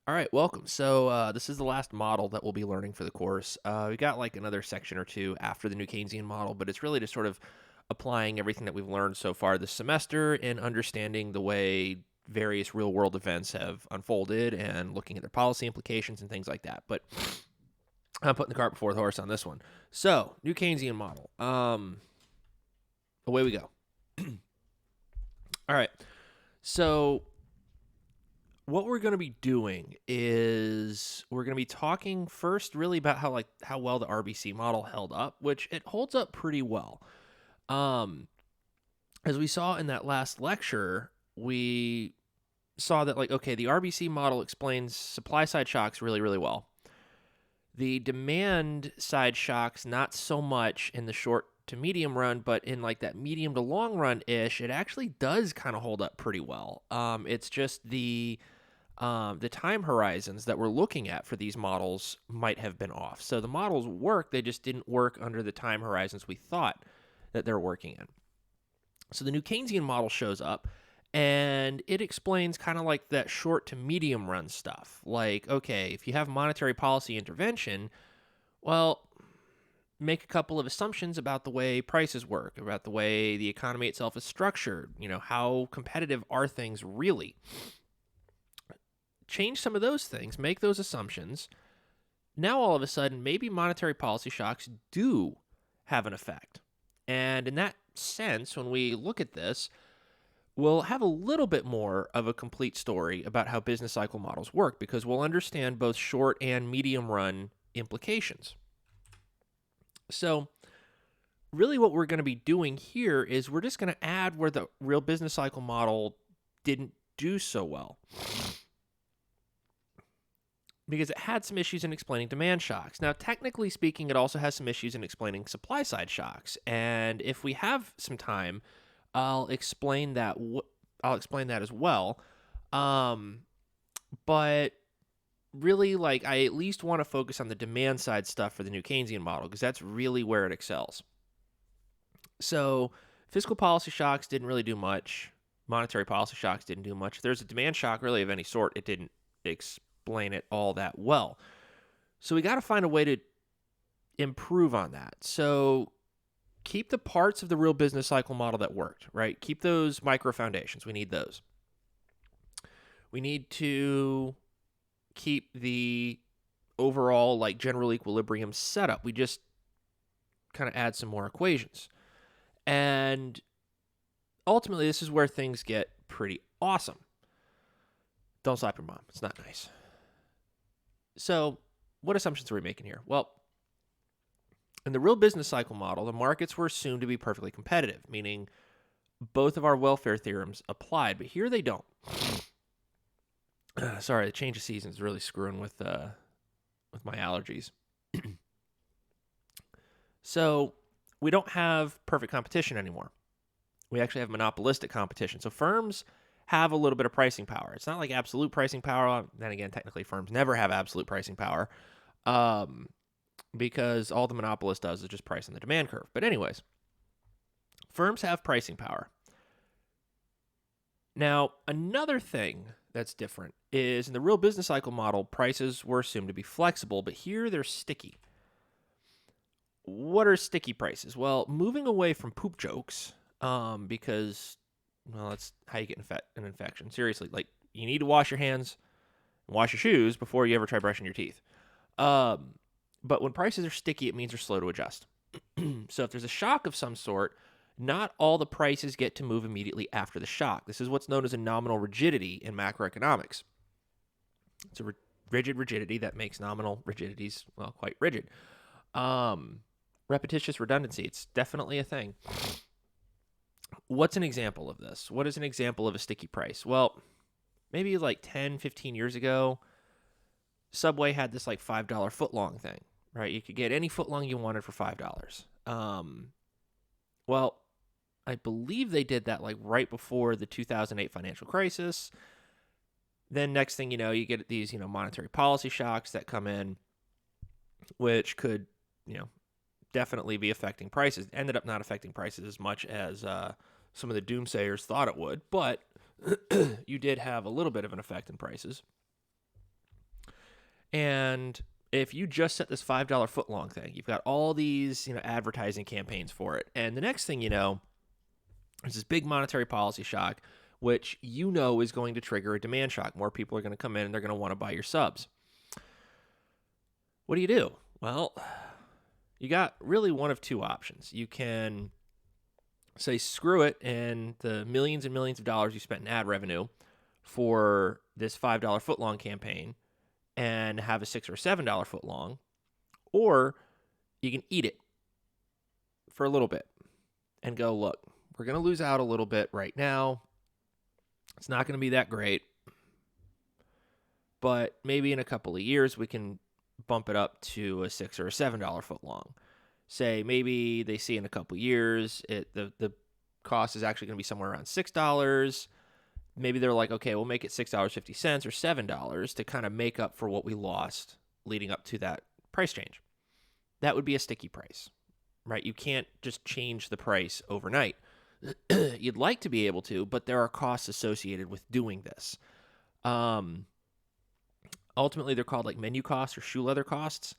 All right, welcome. So this is the last model that we'll be learning for the course. We got like another section or two after the new Keynesian model, but it's really just sort of applying everything that we've learned so far this semester and understanding the way various real world events have unfolded and looking at their policy implications and things like that. But I'm putting the cart before the horse on this one. So, new Keynesian model. Away we go. All right. So what we're going to be doing is we're going to be talking first really about how well the RBC model held up, which it holds up pretty well. Um, as we saw in that last lecture, we saw that okay, the RBC model explains supply side shocks really, really well. The demand side shocks not so much in the short to medium run, but in like that medium to long run ish, it actually does kind of hold up pretty well. It's just the time horizons that we're looking at for these models might have been off. So the models work, they just didn't work under the time horizons we thought that they're working in. So the new Keynesian model shows up and it explains kind of like that short to medium run stuff. Like, okay, if you have monetary policy intervention, well, make a couple of assumptions about the way prices work, about the way the economy itself is structured. How competitive are things really? Change some of those things, make those assumptions. Now, all of a sudden, maybe monetary policy shocks do have an effect. And in that sense, when we look at this, we'll have a little bit more of a complete story about how business cycle models work because we'll understand both short and medium run implications. So, really, what we're going to be doing here is we're just going to add where the real business cycle model didn't do so well, because it had some issues in explaining demand shocks. Now, technically speaking, it also has some issues in explaining supply side shocks. And if we have some time, I'll explain that. I'll explain that as well. But really, I at least want to focus on the demand side stuff for the new Keynesian model because that's really where it excels. So, fiscal policy shocks didn't really do much. Monetary policy shocks didn't do much. If there's a demand shock really of any sort, it didn't explain it all that well. So we got to find a way to improve on that. So keep the parts of the real business cycle model that worked, right? Keep those micro foundations. We need those. We need to keep the overall general equilibrium setup. We just kind of add some more equations. And ultimately, this is where things get pretty awesome. Don't slap your mom. It's not nice. So, what assumptions are we making here? Well, in the real business cycle model, the markets were assumed to be perfectly competitive, meaning both of our welfare theorems applied, but here they don't. Sorry, the change of season is really screwing with my allergies. So, we don't have perfect competition anymore. We actually have monopolistic competition. So, firms have a little bit of pricing power. It's not like absolute pricing power. Then again, technically, firms never have absolute pricing power because all the monopolist does is just price on the demand curve. But anyways, firms have pricing power. Now, another thing that's different is in the real business cycle model, prices were assumed to be flexible, but here they're sticky. What are sticky prices? Well, moving away from poop jokes, because that's how you get an infection. Seriously, you need to wash your hands and wash your shoes before you ever try brushing your teeth. But when prices are sticky, it means they're slow to adjust. So if there's a shock of some sort, not all the prices get to move immediately after the shock. This is what's known as a nominal rigidity in macroeconomics. It's a rigid rigidity that makes nominal rigidities, quite rigid. Repetitious redundancy, it's definitely a thing. What's an example of this? What is an example of a sticky price? Well, maybe 10, 15 years ago, Subway had this $5 footlong thing, right? You could get any footlong you wanted for $5. Well, I believe they did that right before the 2008 financial crisis. Then next thing you know, you get these, monetary policy shocks that come in, which could, definitely be affecting prices. It ended up not affecting prices as much as some of the doomsayers thought it would, but you did have a little bit of an effect in prices. And if you just set this $5 footlong thing, you've got all these, advertising campaigns for it. And the next thing you know, there's this big monetary policy shock, which is going to trigger a demand shock. More people are going to come in and they're going to want to buy your subs. What do? Well, you got really one of two options. You can say screw it and the millions and millions of dollars you spent in ad revenue for this $5 footlong campaign and have a $6 or $7 footlong, or you can eat it for a little bit and go, look, we're going to lose out a little bit right now. It's not going to be that great, but maybe in a couple of years we can bump it up to a $6 or a $7 footlong. Say maybe they see in a couple of years the cost is actually going to be somewhere around $6. Maybe they're like, okay, we'll make it $6.50 or $7 to kind of make up for what we lost leading up to that price change. That would be a sticky price, right? You can't just change the price overnight. You'd like to be able to, but there are costs associated with doing this. Ultimately, they're called like menu costs or shoe leather costs,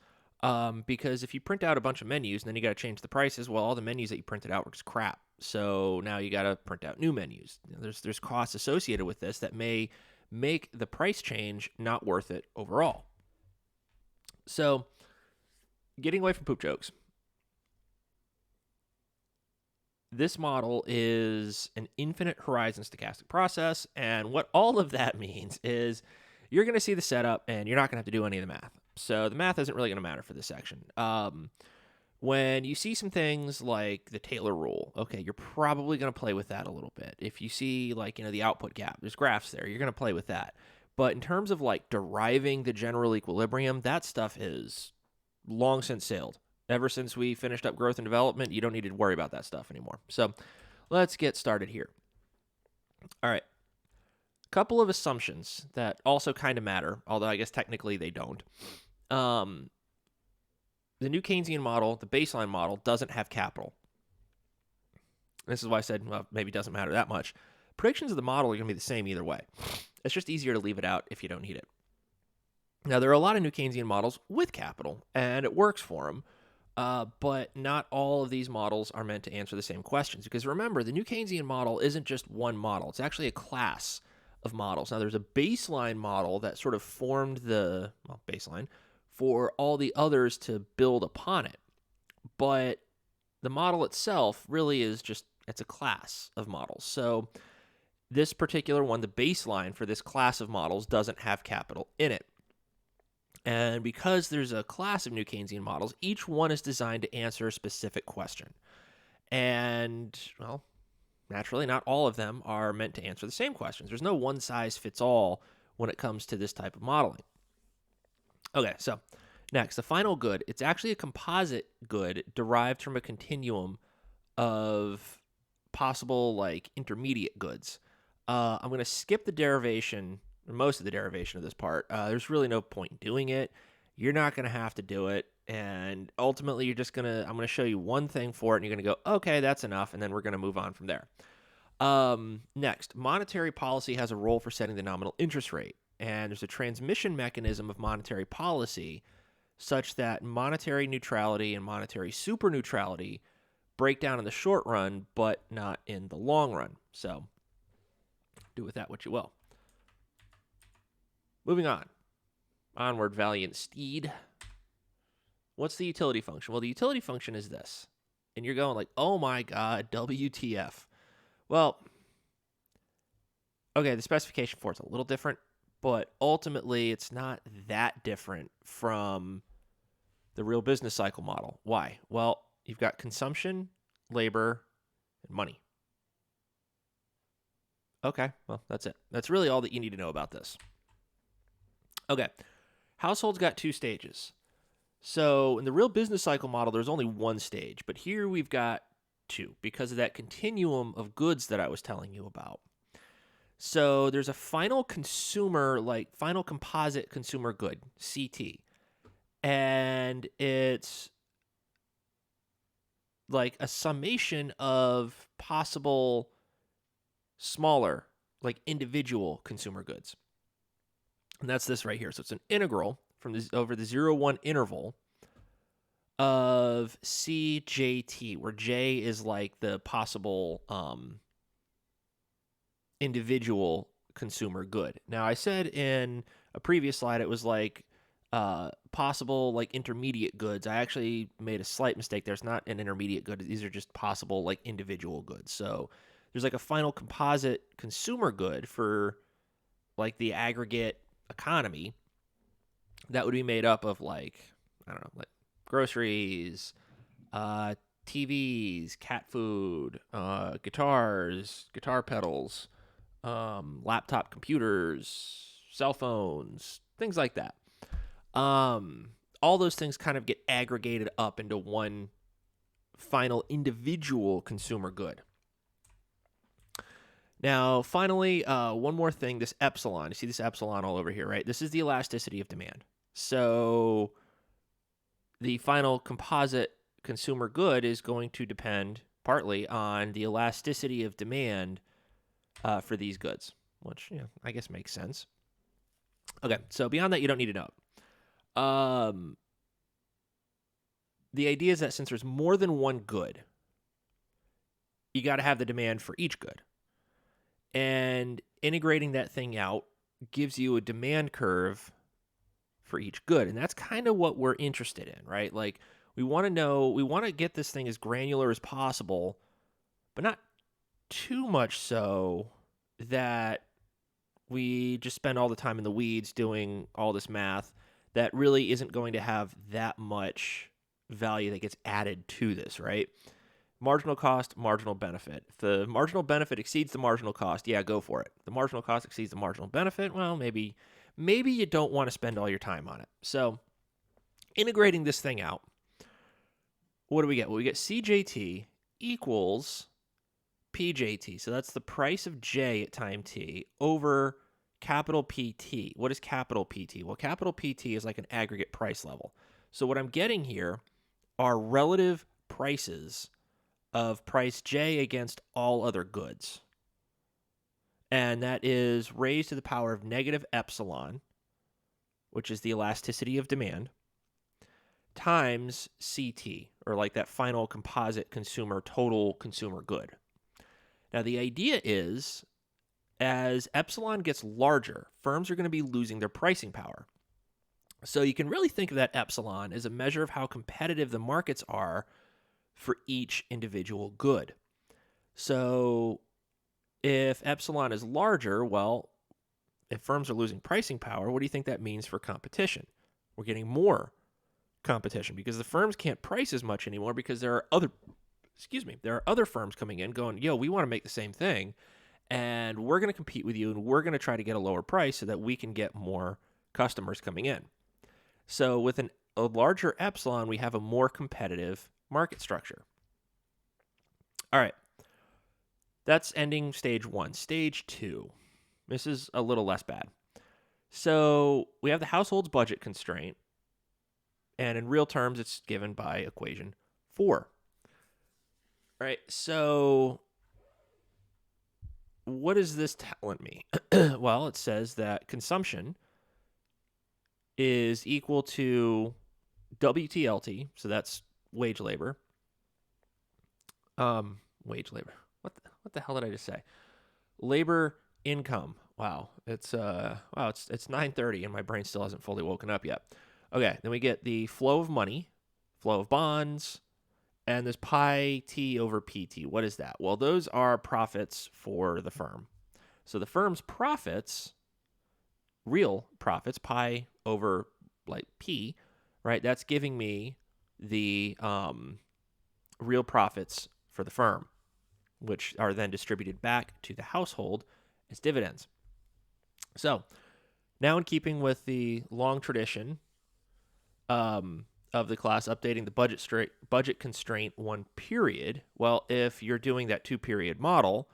because if you print out a bunch of menus and then you got to change the prices, well, all the menus that you printed out were just crap. So now you got to print out new menus. There's costs associated with this that may make the price change not worth it overall. So getting away from poop jokes. This model is an infinite horizon stochastic process, and what all of that means is you're going to see the setup, and you're not going to have to do any of the math. So the math isn't really going to matter for this section. When you see some things like the Taylor rule, okay, you're probably going to play with that a little bit. If you see the output gap, there's graphs there, you're going to play with that. But in terms of deriving the general equilibrium, that stuff is long since sailed. Ever since we finished up growth and development, you don't need to worry about that stuff anymore. So let's get started here. All right. Couple of assumptions that also kind of matter, although I guess technically they don't. The new Keynesian model, the baseline model, doesn't have capital. This is why I said, well, maybe it doesn't matter that much. Predictions of the model are going to be the same either way. It's just easier to leave it out if you don't need it. Now, there are a lot of new Keynesian models with capital, and it works for them. But not all of these models are meant to answer the same questions. Because remember, the new Keynesian model isn't just one model. It's actually a class of models. Now, there's a baseline model that sort of formed the baseline for all the others to build upon it. But the model itself really is it's a class of models. So this particular one, the baseline for this class of models, doesn't have capital in it. And because there's a class of new Keynesian models, each one is designed to answer a specific question. And, well, naturally, not all of them are meant to answer the same questions. There's no one-size-fits-all when it comes to this type of modeling. Okay, so next, the final good. It's actually a composite good derived from a continuum of possible, intermediate goods. I'm going to skip the derivation, or most of the derivation of this part. There's really no point in doing it. You're not going to have to do it. And ultimately, I'm going to show you one thing for it, and you're going to go, okay, that's enough, and then we're going to move on from there. Next, monetary policy has a role for setting the nominal interest rate. And there's a transmission mechanism of monetary policy such that monetary neutrality and monetary superneutrality break down in the short run, but not in the long run. So do with that what you will. Moving on. Onward, valiant steed. What's the utility function? Well, the utility function is this. And you're going oh my God, WTF. Well, okay, the specification for it's a little different, but ultimately it's not that different from the real business cycle model. Why? Well, you've got consumption, labor, and money. Okay, well, that's it. That's really all that you need to know about this. Okay, households got two stages. So in the real business cycle model, there's only one stage, but here we've got two because of that continuum of goods that I was telling you about. So there's a final consumer, final composite consumer good, CT, and it's a summation of possible smaller, individual consumer goods. And that's this right here. So it's an integral over the 0-1 interval of CJT, where J is like the possible individual consumer good. Now, I said in a previous slide it was like possible like intermediate goods. I actually made a slight mistake. There's not an intermediate good. These are just possible like individual goods. So there's like a final composite consumer good for like the aggregate economy that would be made up of like, I don't know, like groceries, TVs, cat food, guitars, guitar pedals, laptop computers, cell phones, things like that. All those things kind of get aggregated up into one final individual consumer good. Now, finally, one more thing, this epsilon. You see this epsilon all over here, right? This is the elasticity of demand. So the final composite consumer good is going to depend partly on the elasticity of demand for these goods, which I guess makes sense. Okay, so beyond that, you don't need to know it. The idea is that since there's more than one good, you got to have the demand for each good. And integrating that thing out gives you a demand curve for each good. And that's kind of what we're interested in, right? Like we want to get this thing as granular as possible, but not too much so that we just spend all the time in the weeds doing all this math that really isn't going to have that much value that gets added to this, right? Marginal cost, marginal benefit. If the marginal benefit exceeds the marginal cost, yeah, go for it. The marginal cost exceeds the marginal benefit, well, maybe you don't want to spend all your time on it. So integrating this thing out, what do we get? Well, we get CJT equals PJT. So that's the price of J at time t over capital PT. What is capital PT? Well, capital PT is like an aggregate price level. So what I'm getting here are relative prices of price J against all other goods. And that is raised to the power of negative epsilon, which is the elasticity of demand, times CT, or like that final composite total consumer good. Now, the idea is, as epsilon gets larger, firms are going to be losing their pricing power. So you can really think of that epsilon as a measure of how competitive the markets are for each individual good. So if epsilon is larger, well, if firms are losing pricing power, what do you think that means for competition? We're getting more competition because the firms can't price as much anymore because there are other firms coming in going, yo, we want to make the same thing and we're going to compete with you and we're going to try to get a lower price so that we can get more customers coming in. So with a larger epsilon, we have a more competitive market structure. All right. That's ending stage 1. Stage 2. This is a little less bad. So we have the household's budget constraint, and in real terms, it's given by equation 4. All right, so what is this telling me? Well, it says that consumption is equal to WTLT, so that's wage labor. Wage labor. What the hell did I just say? Labor income. Wow. It's 9:30 and my brain still hasn't fully woken up yet. Okay, then we get the flow of money, flow of bonds, and this pi t over pt. What is that? Well, those are profits for the firm. So the firm's profits, real profits, pi over like p, right? That's giving me the real profits for the firm, which are then distributed back to the household as dividends. So now, in keeping with the long tradition of the class updating the budget constraint 1 period, well, if you're doing that 2-period model,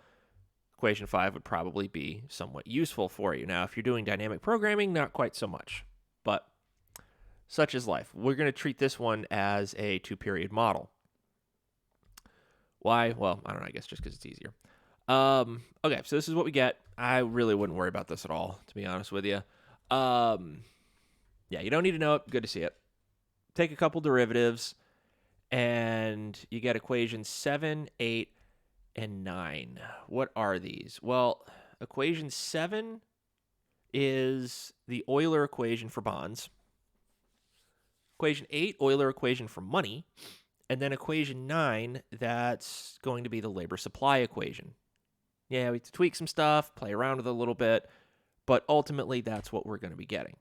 equation 5 would probably be somewhat useful for you. Now, if you're doing dynamic programming, not quite so much, but such is life. We're going to treat this one as a 2-period model. Why? Well, I don't know, I guess just because it's easier. Okay, so this is what we get. I really wouldn't worry about this at all, to be honest with you. Yeah, you don't need to know it. Good to see it. Take a couple derivatives, and you get equations 7, 8, and 9. What are these? Well, equation 7 is the Euler equation for bonds. Equation 8, Euler equation for money. And then equation 9, that's going to be the labor supply equation. Yeah, we have to tweak some stuff, play around with it a little bit, but ultimately that's what we're going to be getting.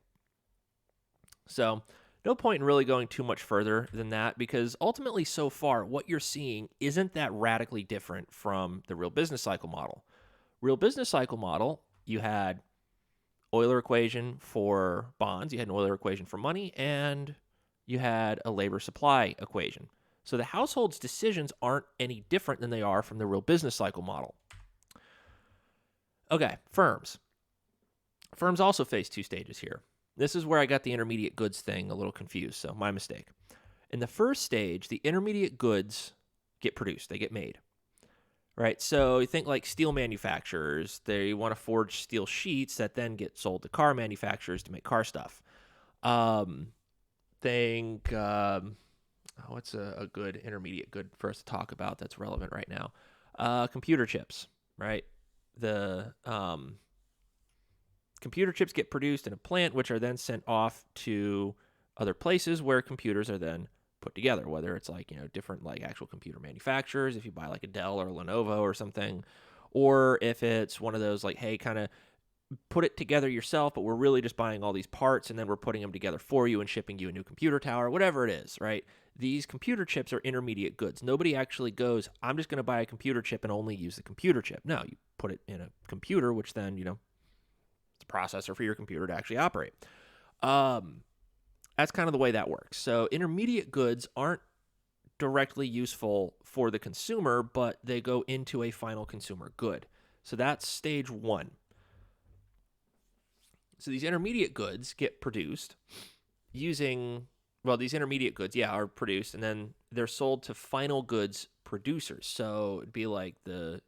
So no point in really going too much further than that, because ultimately so far what you're seeing isn't that radically different from the real business cycle model. Real business cycle model, you had Euler equation for bonds, you had an Euler equation for money, and you had a labor supply equation. So the household's decisions aren't any different than they are from the real business cycle model. Okay, firms. Firms also face two stages here. This is where I got the intermediate goods thing a little confused, so my mistake. In the first stage, the intermediate goods get produced, they get made. Right? So you think like steel manufacturers, they want to forge steel sheets that then get sold to car manufacturers to make car stuff. What's a good intermediate good for us to talk about that's relevant right now? Computer chips, right? The computer chips get produced in a plant, which are then sent off to other places where computers are then put together, whether it's like, different like actual computer manufacturers, if you buy like a Dell or a Lenovo or something, or if it's one of those like, hey, kind of put it together yourself, but we're really just buying all these parts and then we're putting them together for you and shipping you a new computer tower, whatever it is, right? These computer chips are intermediate goods. Nobody actually goes, I'm just going to buy a computer chip and only use the computer chip. No, you put it in a computer, which then, it's a processor for your computer to actually operate. That's kind of the way that works. So intermediate goods aren't directly useful for the consumer, but they go into a final consumer good. So that's stage one. So these intermediate goods get produced using, these intermediate goods, are produced, and then they're sold to final goods producers. So it'd be like the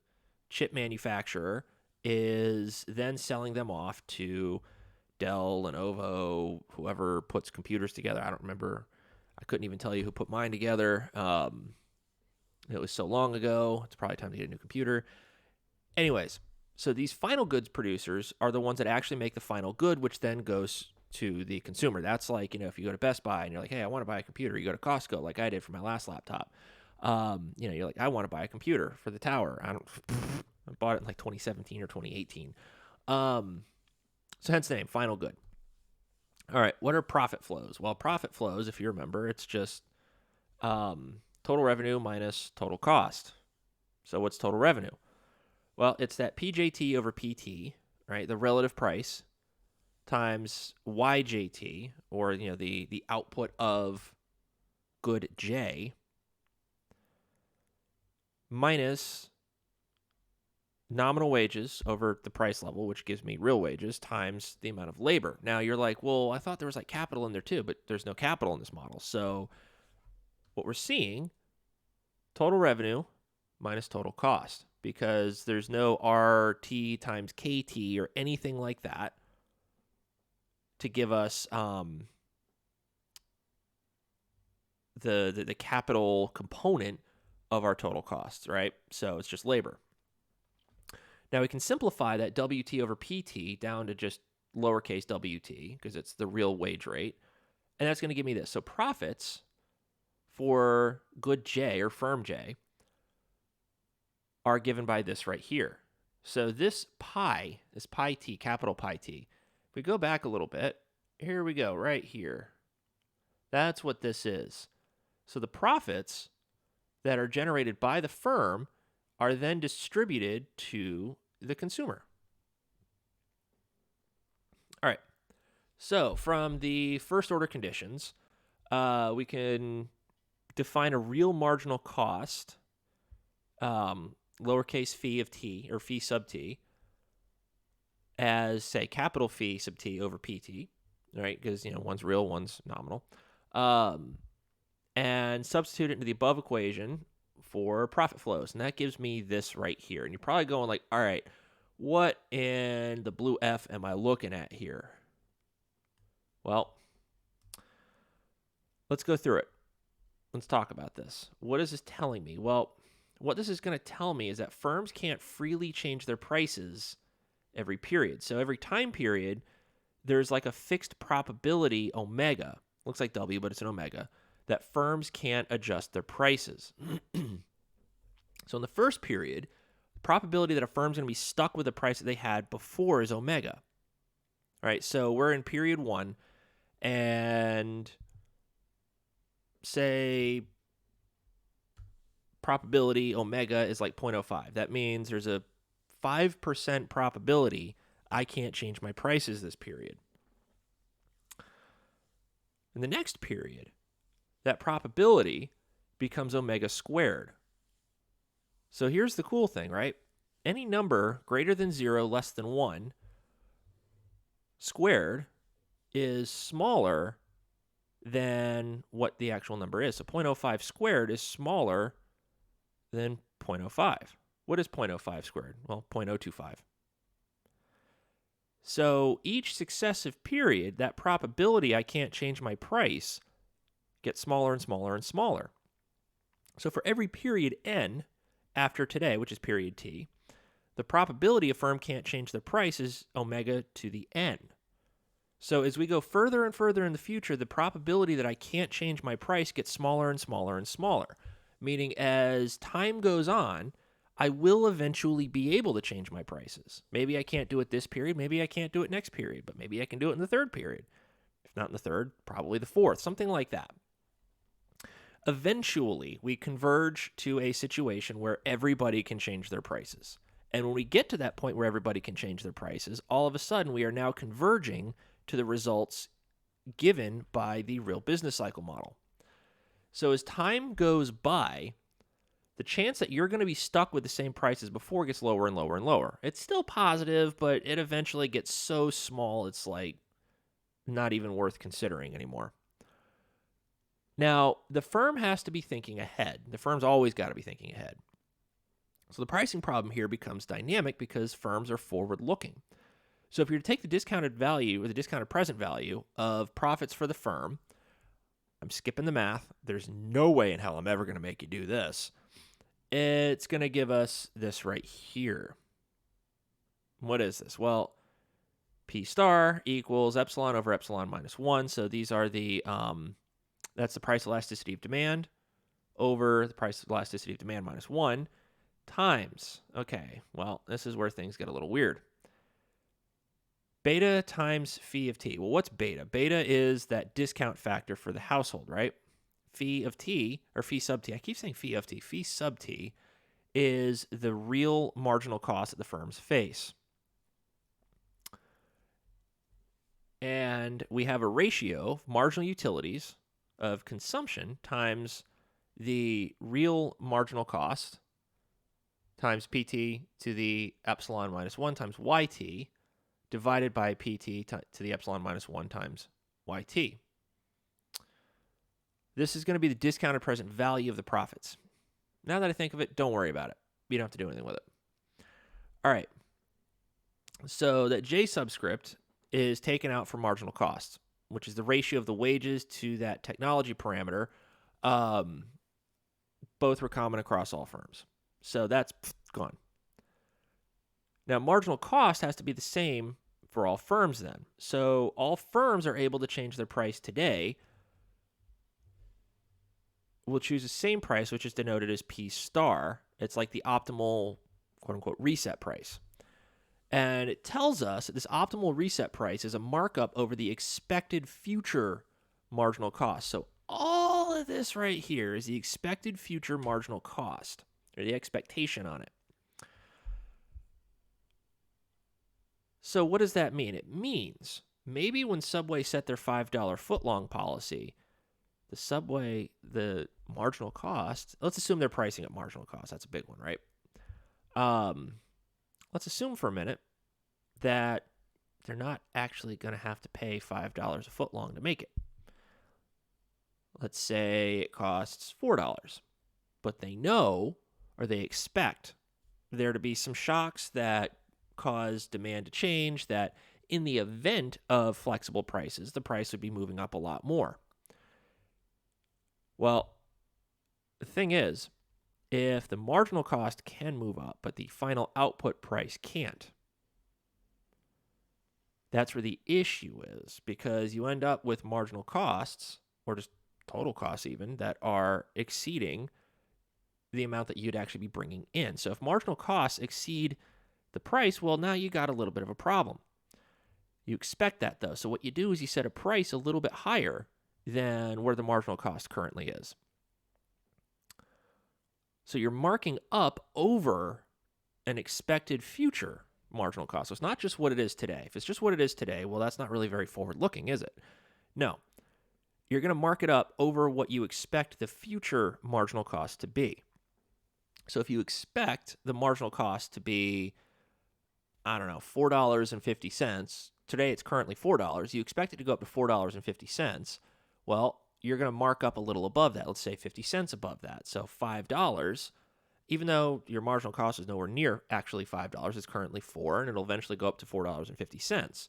chip manufacturer is then selling them off to Dell, Lenovo, whoever puts computers together. I don't remember. I couldn't even tell you who put mine together. It was so long ago. It's probably time to get a new computer. Anyways, so these final goods producers are the ones that actually make the final good, which then goes to the consumer. That's like, if you go to Best Buy and you're like, hey, I want to buy a computer. You go to Costco like I did for my last laptop. You're like, I want to buy a computer for the tower. I bought it in like 2017 or 2018. So hence the name, final good. All right, what are profit flows? Well, profit flows, if you remember, it's just total revenue minus total cost. So what's total revenue? Well, it's that PJT over PT, right? The relative price times YJT, or the output of good J, minus nominal wages over the price level, which gives me real wages, times the amount of labor. Now you're like, well, I thought there was like capital in there too, but there's no capital in this model. So what we're seeing, total revenue minus total cost, because there's no RT times KT or anything like that to give us the capital component of our total costs, right? So it's just labor. Now we can simplify that WT over PT down to just lowercase WT because it's the real wage rate. And that's going to give me this. So profits for good J or firm J are given by this right here. So this pi T, capital pi T, if we go back a little bit, here we go, right here. That's what this is. So the profits that are generated by the firm are then distributed to the consumer. All right. So from the first order conditions, we can define a real marginal cost, lowercase phi of t, or phi sub t, as, say, capital phi sub t over pt, right? Because, one's real, one's nominal. And substitute it into the above equation for profit flows. And that gives me this right here. And you're probably going like, all right, what in the blue F am I looking at here? Well, let's go through it. Let's talk about this. What is this telling me? Well, what this is going to tell me is that firms can't freely change their prices every period. So every time period, there's like a fixed probability, omega, looks like W, but it's an omega, that firms can't adjust their prices. So in the first period, the probability that a firm's going to be stuck with the price that they had before is omega. All right, so we're in period 1, and say probability omega is like 0.05. That means there's a 5% probability I can't change my prices this period. In the next period, that probability becomes omega squared. So here's the cool thing, right? Any number greater than 0, less than 1, squared is smaller than what the actual number is. So 0.05 squared is smaller than 0.05. What is 0.05 squared? Well, 0.025. So each successive period, that probability I can't change my price gets smaller and smaller and smaller. So for every period n after today, which is period t, the probability a firm can't change their price is omega to the n. So as we go further and further in the future, the probability that I can't change my price gets smaller and smaller and smaller, meaning as time goes on, I will eventually be able to change my prices. Maybe I can't do it this period, maybe I can't do it next period, but maybe I can do it in the third period. If not in the third, probably the fourth, something like that. Eventually, we converge to a situation where everybody can change their prices. And when we get to that point where everybody can change their prices, all of a sudden we are now converging to the results given by the real business cycle model. So as time goes by, the chance that you're going to be stuck with the same price as before gets lower and lower and lower. It's still positive, but it eventually gets so small it's like not even worth considering anymore. Now, the firm has to be thinking ahead. The firm's always got to be thinking ahead. So the pricing problem here becomes dynamic because firms are forward-looking. So if you're to take the discounted value or the discounted present value of profits for the firm, I'm skipping the math. There's no way in hell I'm ever going to make you do this. It's going to give us this right here. What is this? Well, P star equals epsilon over epsilon minus 1. So these are the, that's the price elasticity of demand over the price elasticity of demand minus 1 times, okay, well, this is where things get a little weird. Beta times phi of t. Well, what's beta? Beta is that discount factor for the household, right? Phi of t, or phi sub t. I keep saying phi of t. Phi sub t is the real marginal cost that the firms face. And we have a ratio of marginal utilities of consumption times the real marginal cost times pt to the epsilon minus 1 times yt divided by pt to the epsilon minus 1 times yt. This is going to be the discounted present value of the profits. Now that I think of it, don't worry about it. You don't have to do anything with it. All right. So that J subscript is taken out for marginal costs, which is the ratio of the wages to that technology parameter. Both were common across all firms. So that's gone. Now, marginal cost has to be the same for all firms then. So all firms are able to change their price today. We'll choose the same price, which is denoted as P star. It's like the optimal, quote unquote, reset price. And it tells us that this optimal reset price is a markup over the expected future marginal cost. So all of this right here is the expected future marginal cost, or the expectation on it. So what does that mean? It means maybe when Subway set their $5 footlong policy, the marginal cost, let's assume they're pricing at marginal cost. That's a big one, right? Let's assume for a minute that they're not actually going to have to pay $5 a footlong to make it. Let's say it costs $4, but they know, or they expect, there to be some shocks that cause demand to change, that in the event of flexible prices, the price would be moving up a lot more. Well, the thing is, if the marginal cost can move up, but the final output price can't, that's where the issue is, because you end up with marginal costs, or just total costs even, that are exceeding the amount that you'd actually be bringing in. So if marginal costs exceed the price, well, now you got a little bit of a problem. You expect that, though. So what you do is you set a price a little bit higher than where the marginal cost currently is. So you're marking up over an expected future marginal cost. So it's not just what it is today. If it's just what it is today, well, that's not really very forward-looking, is it? No. You're going to mark it up over what you expect the future marginal cost to be. So if you expect the marginal cost to be, I don't know, $4.50, today it's currently $4, you expect it to go up to $4.50, well, you're going to mark up a little above that. Let's say 50 cents above that. So $5, even though your marginal cost is nowhere near actually $5, it's currently $4, and it'll eventually go up to $4.50.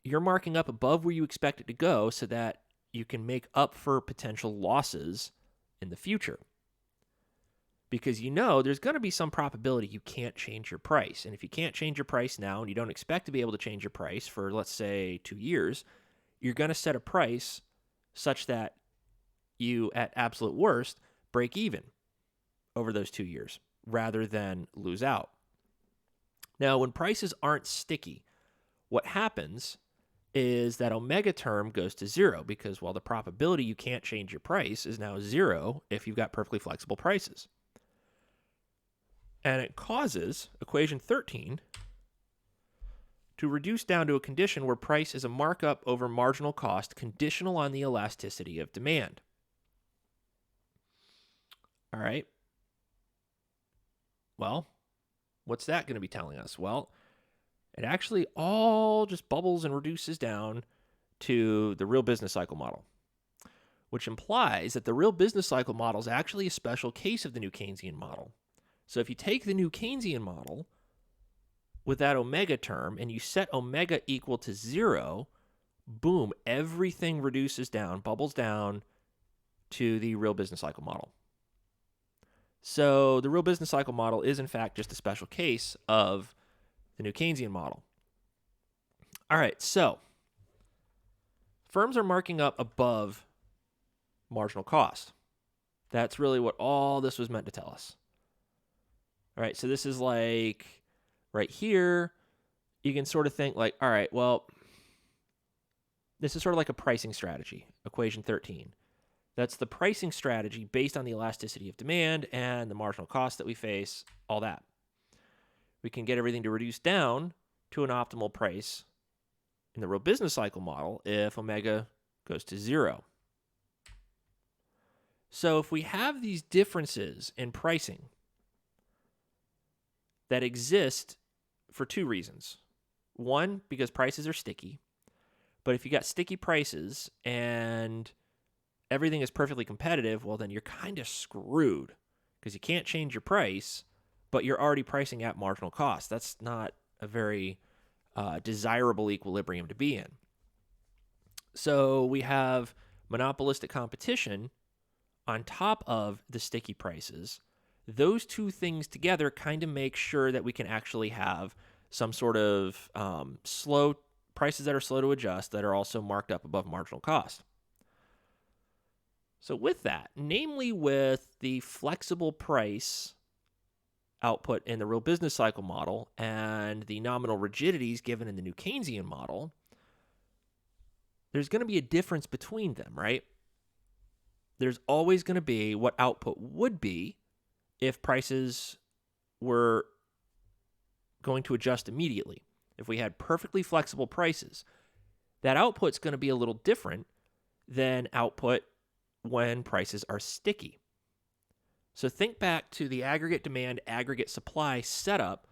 You're marking up above where you expect it to go so that you can make up for potential losses in the future. Because you know there's going to be some probability you can't change your price. And if you can't change your price now and you don't expect to be able to change your price for, let's say, 2 years, you're going to set a price such that you, at absolute worst, break even over those 2 years rather than lose out. Now, when prices aren't sticky, what happens is that omega term goes to zero because, well, the probability you can't change your price is now zero if you've got perfectly flexible prices. And it causes equation 13 to reduce down to a condition where price is a markup over marginal cost conditional on the elasticity of demand. All right. Well, what's that going to be telling us? Well, it actually all just bubbles and reduces down to the real business cycle model, which implies that the real business cycle model is actually a special case of the new Keynesian model. So if you take the new Keynesian model with that omega term and you set omega equal to zero, boom, everything reduces down, bubbles down to the real business cycle model. So the real business cycle model is, in fact, just a special case of the new Keynesian model. All right, so firms are marking up above marginal cost. That's really what all this was meant to tell us. All right, so this is like right here, you can sort of think like, all right, well, this is sort of like a pricing strategy, equation 13. That's the pricing strategy based on the elasticity of demand and the marginal cost that we face, all that. We can get everything to reduce down to an optimal price in the real business cycle model if omega goes to zero. So if we have these differences in pricing that exist for two reasons. One, because prices are sticky. But if you got sticky prices and everything is perfectly competitive, well, then you're kind of screwed because you can't change your price, but you're already pricing at marginal cost. That's not a very desirable equilibrium to be in. So we have monopolistic competition on top of the sticky prices. Those two things together kind of make sure that we can actually have some sort of slow prices that are slow to adjust that are also marked up above marginal cost. So with that, namely with the flexible price output in the real business cycle model and the nominal rigidities given in the new Keynesian model, there's going to be a difference between them, right? There's always going to be what output would be if prices were going to adjust immediately. If we had perfectly flexible prices, that output's going to be a little different than output when prices are sticky. So think back to the aggregate demand, aggregate supply setup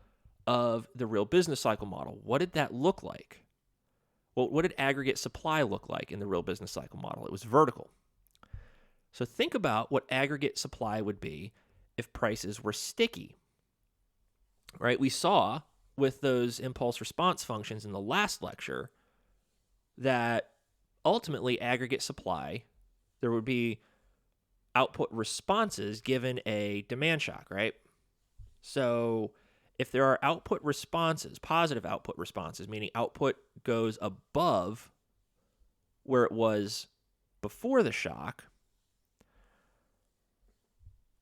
of the real business cycle model. What did that look like? Well, what did aggregate supply look like in the real business cycle model? It was vertical. So think about what aggregate supply would be if prices were sticky, right? We saw with those impulse response functions in the last lecture that ultimately aggregate supply, there would be output responses given a demand shock, right? So if there are output responses, positive output responses, meaning output goes above where it was before the shock,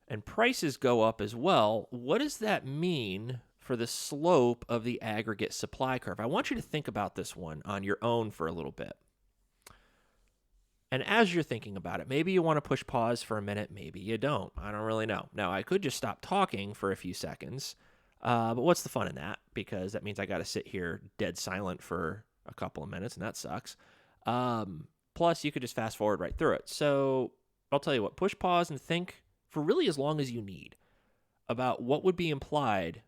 and prices go up as well, what does that mean for the slope of the aggregate supply curve? I want you to think about this one on your own for a little bit. And as you're thinking about it, maybe you want to push pause for a minute, maybe you don't. I don't really know. Now, I could just stop talking for a few seconds, but what's the fun in that? Because that means I got to sit here dead silent for a couple of minutes, and that sucks. Plus, you could just fast forward right through it. So I'll tell you what, push pause and think for really as long as you need about what would be implied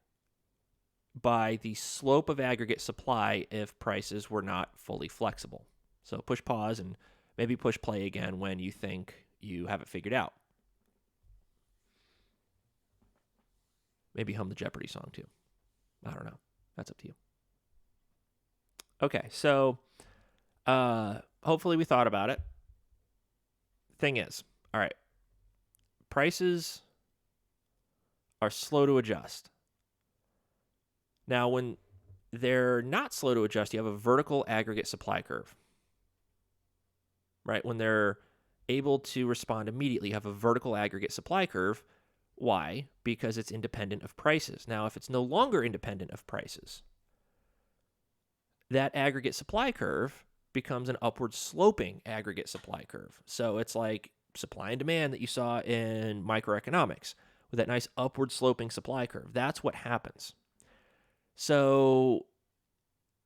by the slope of aggregate supply if prices were not fully flexible. So push pause and maybe push play again when you think you have it figured out. Maybe hum the Jeopardy song too. I don't know. That's up to you. Okay, so hopefully we thought about it. Thing is, all right, prices are slow to adjust. Now, when they're not slow to adjust, you have a vertical aggregate supply curve. Right? When they're able to respond immediately, you have a vertical aggregate supply curve. Why? Because it's independent of prices. Now, if it's no longer independent of prices, that aggregate supply curve becomes an upward sloping aggregate supply curve. So it's like supply and demand that you saw in microeconomics with that nice upward sloping supply curve. That's what happens. So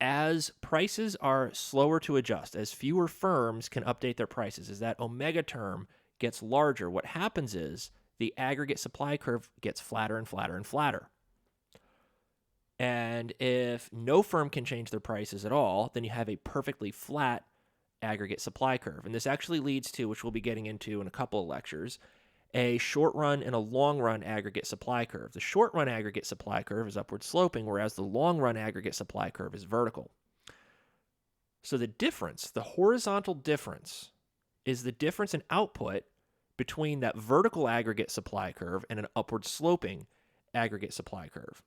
as prices are slower to adjust, as fewer firms can update their prices, as that omega term gets larger, what happens is the aggregate supply curve gets flatter and flatter and flatter. And if no firm can change their prices at all, then you have a perfectly flat aggregate supply curve. And this actually leads to, which we'll be getting into in a couple of lectures, a short run and a long run aggregate supply curve. The short run aggregate supply curve is upward sloping, whereas the long run aggregate supply curve is vertical. So the difference, the horizontal difference, is the difference in output between that vertical aggregate supply curve and an upward sloping aggregate supply curve.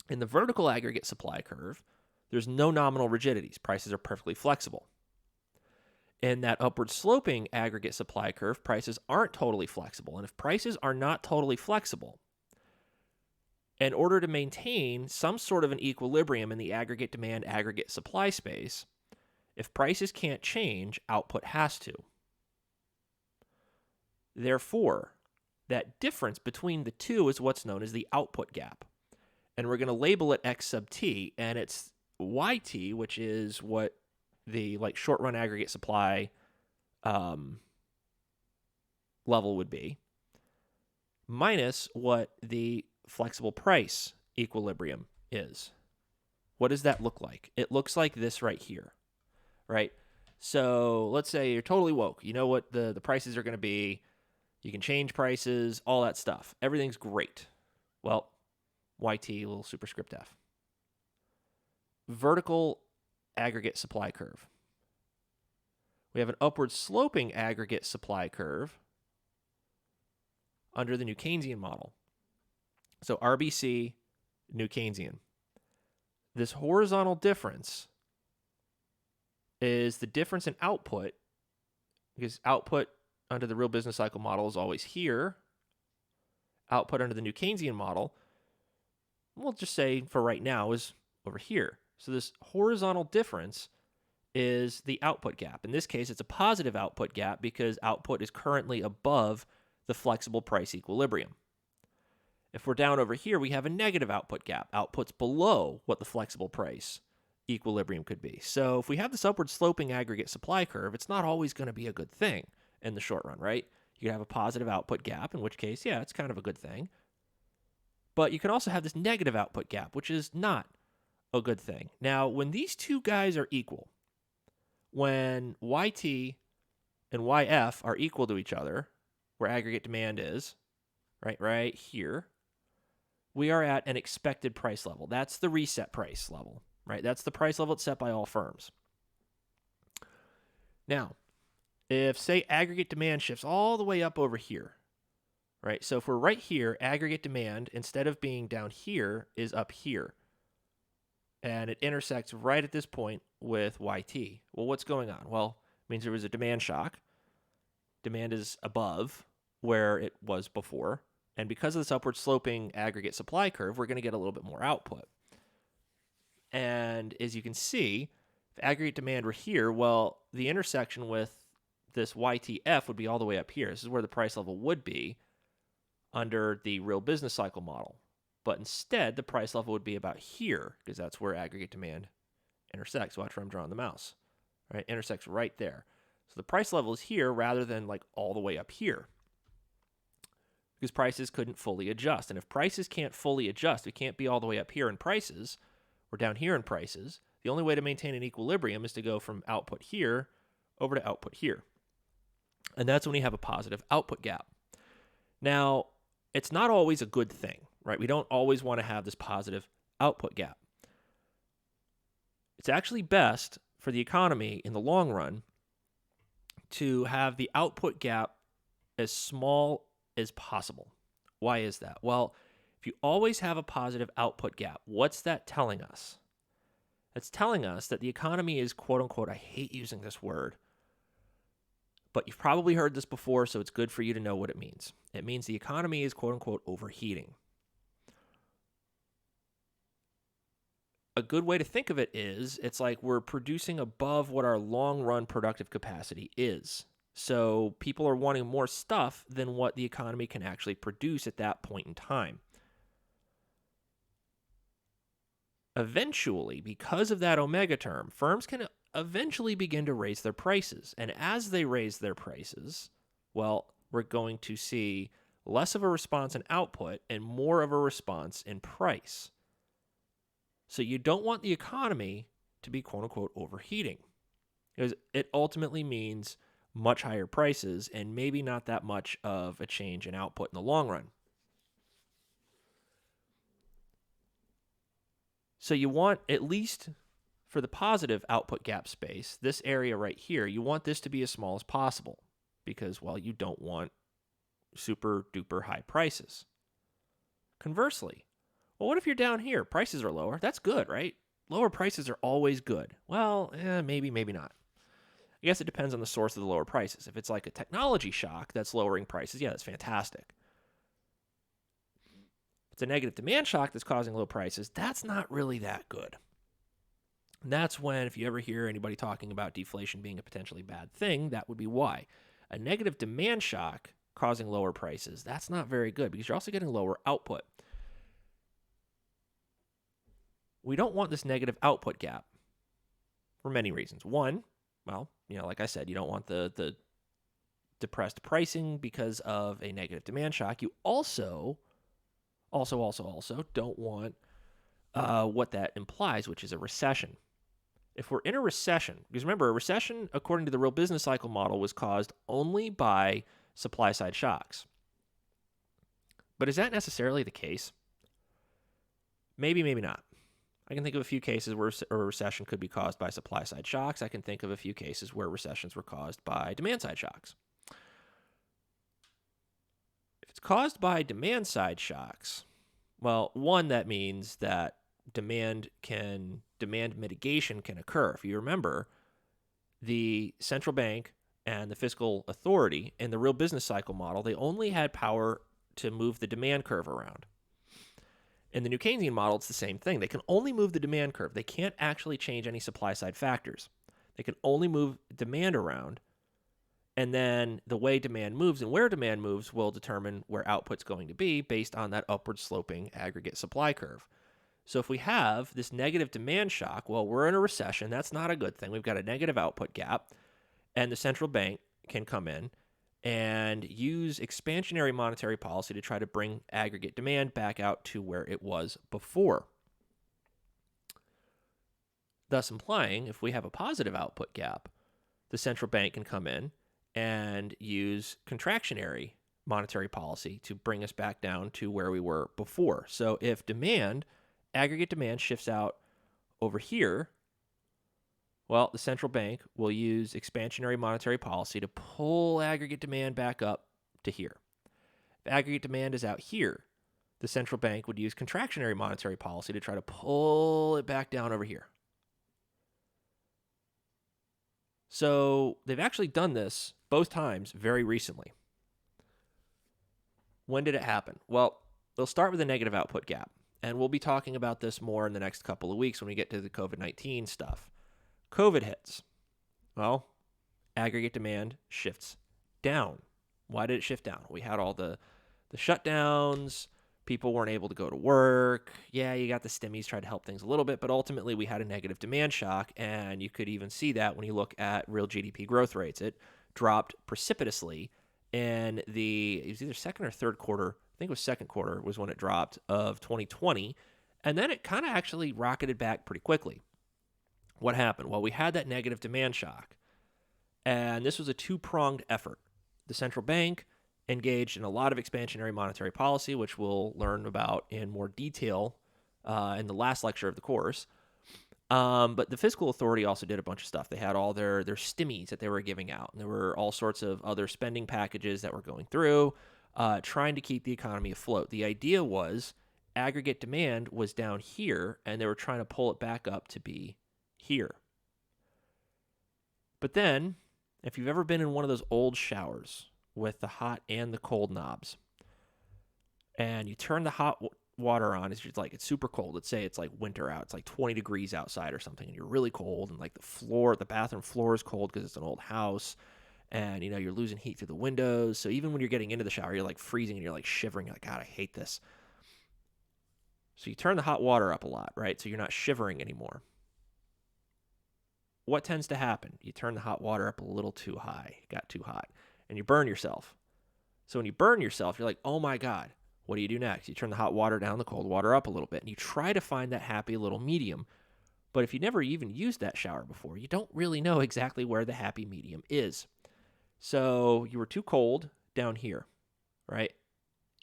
In the vertical aggregate supply curve, there's no nominal rigidities. Prices are perfectly flexible. In that upward sloping aggregate supply curve, prices aren't totally flexible. And if prices are not totally flexible, in order to maintain some sort of an equilibrium in the aggregate demand, aggregate supply space, if prices can't change, output has to. Therefore, that difference between the two is what's known as the output gap. And we're going to label it X sub t, and it's YT, which is what the short run aggregate supply level would be, minus what the flexible price equilibrium is. What does that look like? It looks like this right here, right? So let's say you're totally woke. You know what the prices are going to be. You can change prices, all that stuff. Everything's great. Well, YT, little superscript F. Vertical aggregate supply curve. We have an upward sloping aggregate supply curve under the New Keynesian model. So RBC, New Keynesian. This horizontal difference is the difference in output, because output under the real business cycle model is always here. Output under the New Keynesian model, we'll just say for right now, is over here. So this horizontal difference is the output gap. In this case, it's a positive output gap because output is currently above the flexible price equilibrium. If we're down over here, we have a negative output gap. Output's below what the flexible price equilibrium could be. So if we have this upward sloping aggregate supply curve, it's not always going to be a good thing in the short run, right? You can have a positive output gap, in which case, yeah, it's kind of a good thing. But you can also have this negative output gap, which is not a good thing. Now, when these two guys are equal, when YT and YF are equal to each other, where aggregate demand is, right here, we are at an expected price level. That's the reset price level, right? That's the price level that's set by all firms. Now, if, say, aggregate demand shifts all the way up over here, right? So if we're right here, aggregate demand, instead of being down here, is up here. And it intersects right at this point with YT. Well, what's going on? Well, it means there was a demand shock. Demand is above where it was before. And because of this upward sloping aggregate supply curve, we're going to get a little bit more output. And as you can see, if aggregate demand were here, well, the intersection with this YTF would be all the way up here. This is where the price level would be under the real business cycle model. But instead, the price level would be about here, because that's where aggregate demand intersects. Watch where I'm drawing the mouse. Right? Intersects right there. So the price level is here rather than like all the way up here, because prices couldn't fully adjust. And if prices can't fully adjust, we can't be all the way up here in prices or down here in prices. The only way to maintain an equilibrium is to go from output here over to output here. And that's when we have a positive output gap. Now, it's not always a good thing, right? We don't always want to have this positive output gap. It's actually best for the economy in the long run to have the output gap as small as possible. Why is that? Well, if you always have a positive output gap, what's that telling us? It's telling us that the economy is, quote unquote, I hate using this word, but you've probably heard this before, so it's good for you to know what it means. It means the economy is, quote unquote, overheating. A good way to think of it is, it's like we're producing above what our long-run productive capacity is. So people are wanting more stuff than what the economy can actually produce at that point in time. Eventually, because of that omega term, firms can eventually begin to raise their prices. And as they raise their prices, well, we're going to see less of a response in output and more of a response in price. So you don't want the economy to be, quote unquote, overheating, because it ultimately means much higher prices and maybe not that much of a change in output in the long run. So you want, at least for the positive output gap space, this area right here, you want this to be as small as possible, because, well, you don't want super duper high prices. Conversely, well, what if you're down here? Prices are lower. That's good, right? Lower prices are always good. Well, maybe, maybe not. I guess it depends on the source of the lower prices. If it's like a technology shock that's lowering prices, yeah, that's fantastic. If it's a negative demand shock that's causing low prices, that's not really that good. And that's when, if you ever hear anybody talking about deflation being a potentially bad thing, that would be why. A negative demand shock causing lower prices, that's not very good, because you're also getting lower output. We don't want this negative output gap for many reasons. One, well, like I said, you don't want the depressed pricing because of a negative demand shock. You also don't want what that implies, which is a recession. If we're in a recession, because remember, a recession, according to the real business cycle model, was caused only by supply side shocks. But is that necessarily the case? Maybe, maybe not. I can think of a few cases where a recession could be caused by supply-side shocks. I can think of a few cases where recessions were caused by demand-side shocks. If it's caused by demand-side shocks, well, one, that means that demand mitigation can occur. If you remember, the central bank and the fiscal authority in the real business cycle model, they only had power to move the demand curve around. In the new Keynesian model, it's the same thing. They can only move the demand curve. They can't actually change any supply-side factors. They can only move demand around, and then the way demand moves and where demand moves will determine where output's going to be based on that upward sloping aggregate supply curve. So if we have this negative demand shock, well, we're in a recession. That's not a good thing. We've got a negative output gap, and the central bank can come in and use expansionary monetary policy to try to bring aggregate demand back out to where it was before. Thus implying, if we have a positive output gap, the central bank can come in and use contractionary monetary policy to bring us back down to where we were before. So if aggregate demand shifts out over here, Well, the central bank will use expansionary monetary policy to pull aggregate demand back up to here. If aggregate demand is out here, the central bank would use contractionary monetary policy to try to pull it back down over here. So they've actually done this both times very recently. When did it happen? Well, they'll start with a negative output gap. And we'll be talking about this more in the next couple of weeks when we get to the COVID-19 stuff. COVID hits. Well, aggregate demand shifts down. Why did it shift down? We had all the shutdowns. People weren't able to go to work. Yeah, you got the stimmies tried to help things a little bit, but ultimately we had a negative demand shock, and you could even see that when you look at real GDP growth rates. It dropped precipitously in it was either second or third quarter. I think it was second quarter was when it dropped of 2020, and then it kind of actually rocketed back pretty quickly. What happened? Well, we had that negative demand shock, and this was a two-pronged effort. The central bank engaged in a lot of expansionary monetary policy, which we'll learn about in more detail in the last lecture of the course. But the fiscal authority also did a bunch of stuff. They had all their stimmies that they were giving out. And there were all sorts of other spending packages that were going through, trying to keep the economy afloat. The idea was aggregate demand was down here, and they were trying to pull it back up to be here. But then, if you've ever been in one of those old showers with the hot and the cold knobs, and you turn the hot water on, it's just like it's super cold. Let's say it's like winter out, it's like 20 degrees outside or something, and you're really cold, and like the bathroom floor is cold because it's an old house, and you're losing heat through the windows. So even when you're getting into the shower, you're like freezing and you're like shivering. You're like, God, I hate this. So you turn the hot water up a lot, right? So you're not shivering anymore. What tends to happen? You turn the hot water up a little too high. It got too hot. And you burn yourself. So when you burn yourself, you're like, oh my God, what do you do next? You turn the hot water down, the cold water up a little bit, and you try to find that happy little medium. But if you never even used that shower before, you don't really know exactly where the happy medium is. So you were too cold down here, right?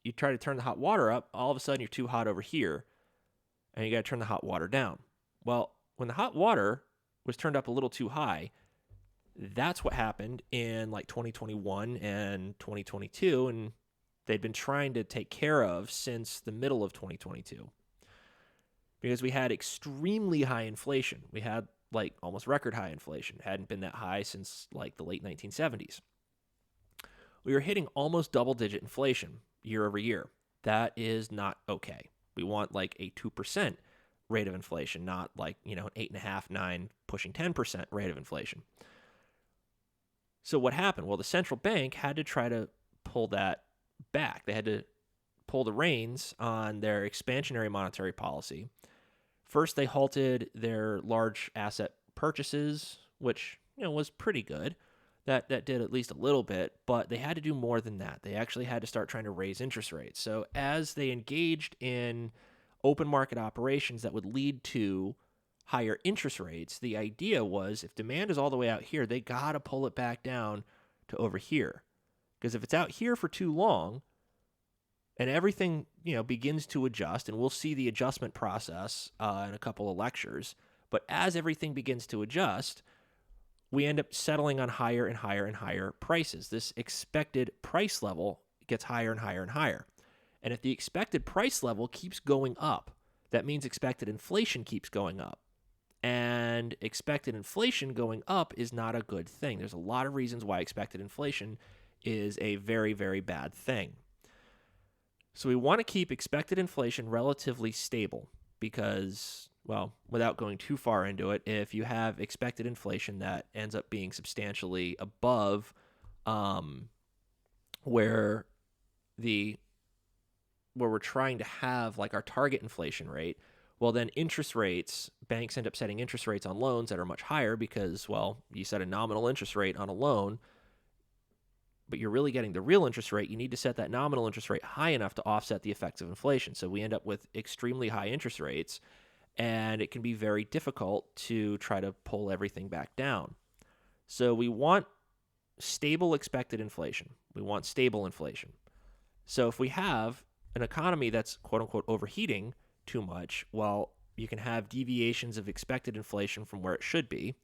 You try to turn the hot water up, all of a sudden you're too hot over here, and you got to turn the hot water down. Well, when the hot water was turned up a little too high, that's what happened in like 2021 and 2022, and they'd been trying to take care of since the middle of 2022 because we had extremely high inflation. We had like almost record high inflation. It hadn't been that high since like the late 1970s. We were hitting almost double-digit inflation year over year. That is not okay. We want like a 2% rate of inflation, not like, an 8.5%, 9%, pushing 10% rate of inflation. So what happened? Well, the central bank had to try to pull that back. They had to pull the reins on their expansionary monetary policy. First, they halted their large asset purchases, which was pretty good. That did at least a little bit, but they had to do more than that. They actually had to start trying to raise interest rates. So as they engaged in open market operations that would lead to higher interest rates, the idea was if demand is all the way out here, they got to pull it back down to over here. Because if it's out here for too long and everything, begins to adjust, and we'll see the adjustment process in a couple of lectures, but as everything begins to adjust, we end up settling on higher and higher and higher prices. This expected price level gets higher and higher and higher. And if the expected price level keeps going up, that means expected inflation keeps going up. And expected inflation going up is not a good thing. There's a lot of reasons why expected inflation is a very, very bad thing. So we want to keep expected inflation relatively stable because, well, without going too far into it, if you have expected inflation that ends up being substantially above where we're trying to have like our target inflation rate, well, then interest rates, banks end up setting interest rates on loans that are much higher because, well, you set a nominal interest rate on a loan, but you're really getting the real interest rate. You need to set that nominal interest rate high enough to offset the effects of inflation. So we end up with extremely high interest rates, and it can be very difficult to try to pull everything back down. So we want stable expected inflation. We want stable inflation. So if we have an economy that's quote-unquote overheating too much, well, you can have deviations of expected inflation from where it should be.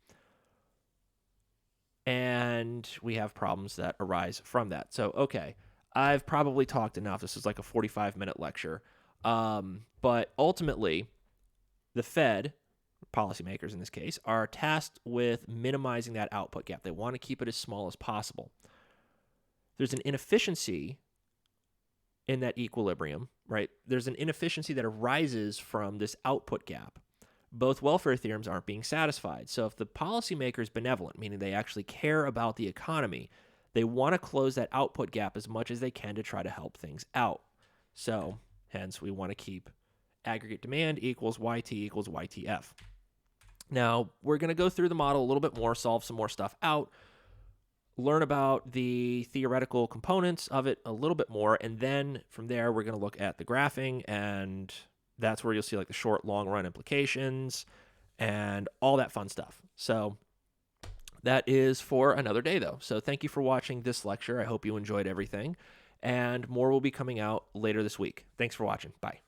and we have problems that arise from that. So, okay, I've probably talked enough. This is like a 45-minute lecture. But ultimately, the Fed, policymakers in this case, are tasked with minimizing that output gap. They want to keep it as small as possible. There's an inefficiency in that equilibrium, right? There's an inefficiency that arises from this output gap. Both welfare theorems aren't being satisfied. So if the policymaker is benevolent, meaning they actually care about the economy, they want to close that output gap as much as they can to try to help things out. So hence we want to keep aggregate demand equals YT equals YTF. Now we're going to go through the model a little bit more, solve some more stuff out, learn about the theoretical components of it a little bit more, and then from there we're going to look at the graphing, and that's where you'll see like the short, long run implications and all that fun stuff. So that is for another day, though. So thank you for watching this lecture. I hope you enjoyed everything, and more will be coming out later this week. Thanks for watching. Bye.